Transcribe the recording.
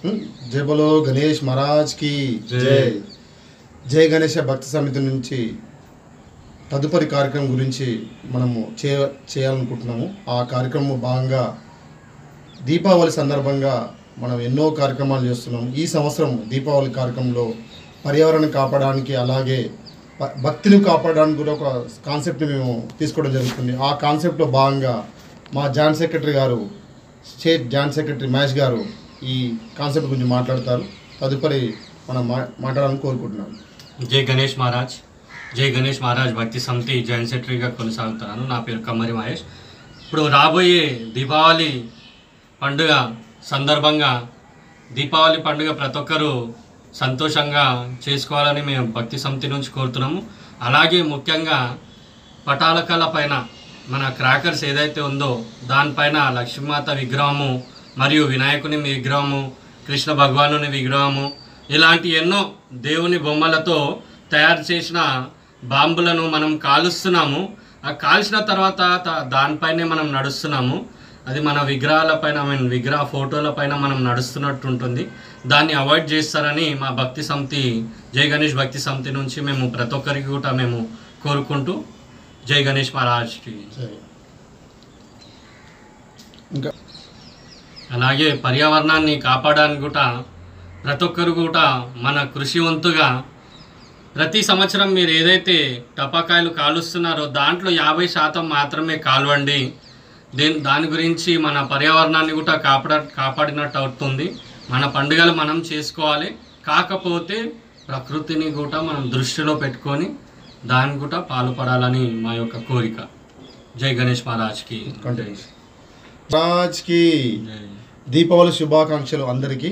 జై బోలో గణేష్ మహారాజ్ కి జై. జై గణేష భక్తి సమితి నుంచి తదుపరి కార్యక్రమం గురించి మనము చేయాలనుకుంటున్నాము. ఆ కార్యక్రమం భాగంగా దీపావళి సందర్భంగా మనం ఎన్నో కార్యక్రమాలు చేస్తున్నాము. ఈ సంవత్సరం దీపావళి కార్యక్రమంలో పర్యావరణం కాపాడడానికి అలాగే భక్తిని కాపాడడానికి కూడా ఒక కాన్సెప్ట్ని మేము తీసుకోవడం జరుగుతుంది. ఆ కాన్సెప్ట్లో భాగంగా మా జాయింట్ సెక్రటరీ గారు, స్టేట్ జాయింట్ సెక్రటరీ మహేష్ గారు ఈ కాన్సెప్ట్ గురించి మాట్లాడతారు. తదుపరి మనం మాట్లాడాలని కోరుకుంటున్నాను. జై గణేష్ మహారాజ్. జై గణేష్ మహారాజ్ భక్తి సమితి జాయింట్ సెక్రటరీగా కొనసాగుతున్నాను. నా పేరు కమ్మరి మహేష్. ఇప్పుడు రాబోయే దీపావళి పండుగ సందర్భంగా దీపావళి పండుగ ప్రతి ఒక్కరూ సంతోషంగా చేసుకోవాలని మేము భక్తి సమితి నుంచి కోరుతున్నాము. అలాగే ముఖ్యంగా పటాలకాల పైన మన క్రాకర్స్ ఏదైతే ఉందో దానిపైన లక్ష్మీమాత విగ్రహము మరియు వినాయకుని విగ్రహము, కృష్ణ భగవానుని విగ్రహము, ఇలాంటి ఎన్నో దేవుని బొమ్మలతో తయారు చేసిన బాంబులను మనం కాలుస్తున్నాము. ఆ కాల్చిన తర్వాత దానిపైనే మనం నడుస్తున్నాము. అది మన విగ్రహాలపైన విగ్రహ ఫోటోలపైన మనం నడుస్తున్నట్టు ఉంటుంది. దాన్ని అవాయిడ్ చేస్తారని మా భక్తి సమితి జై గణేష్ భక్తి సమితి నుంచి మేము ప్రతి ఒక్కరికి కూడా మేము కోరుకుంటూ జై గణేష్ మహారాజ్కి. ఇంకా అలాగే పర్యావరణాన్ని కాపాడడానికి కూడా ప్రతి ఒక్కరు కూడా మన కృషి వంతుగా ప్రతి సంవత్సరం మీరు ఏదైతే టపాకాయలు కాలుస్తున్నారో దాంట్లో 50% మాత్రమే కాల్వండి. దాని గురించి మన పర్యావరణాన్ని కూడా కాపాడినట్టు అవుతుంది. మన పండుగలు మనం చేసుకోవాలి, కాకపోతే ప్రకృతిని కూడా మనం దృష్టిలో పెట్టుకొని దాన్ని కూడా పాల్పడాలని మా యొక్క కోరిక. జై గణేష్ మహారాజ్కి. మహారాజ్కి దీపావళి శుభాకాంక్షలు అందరికీ.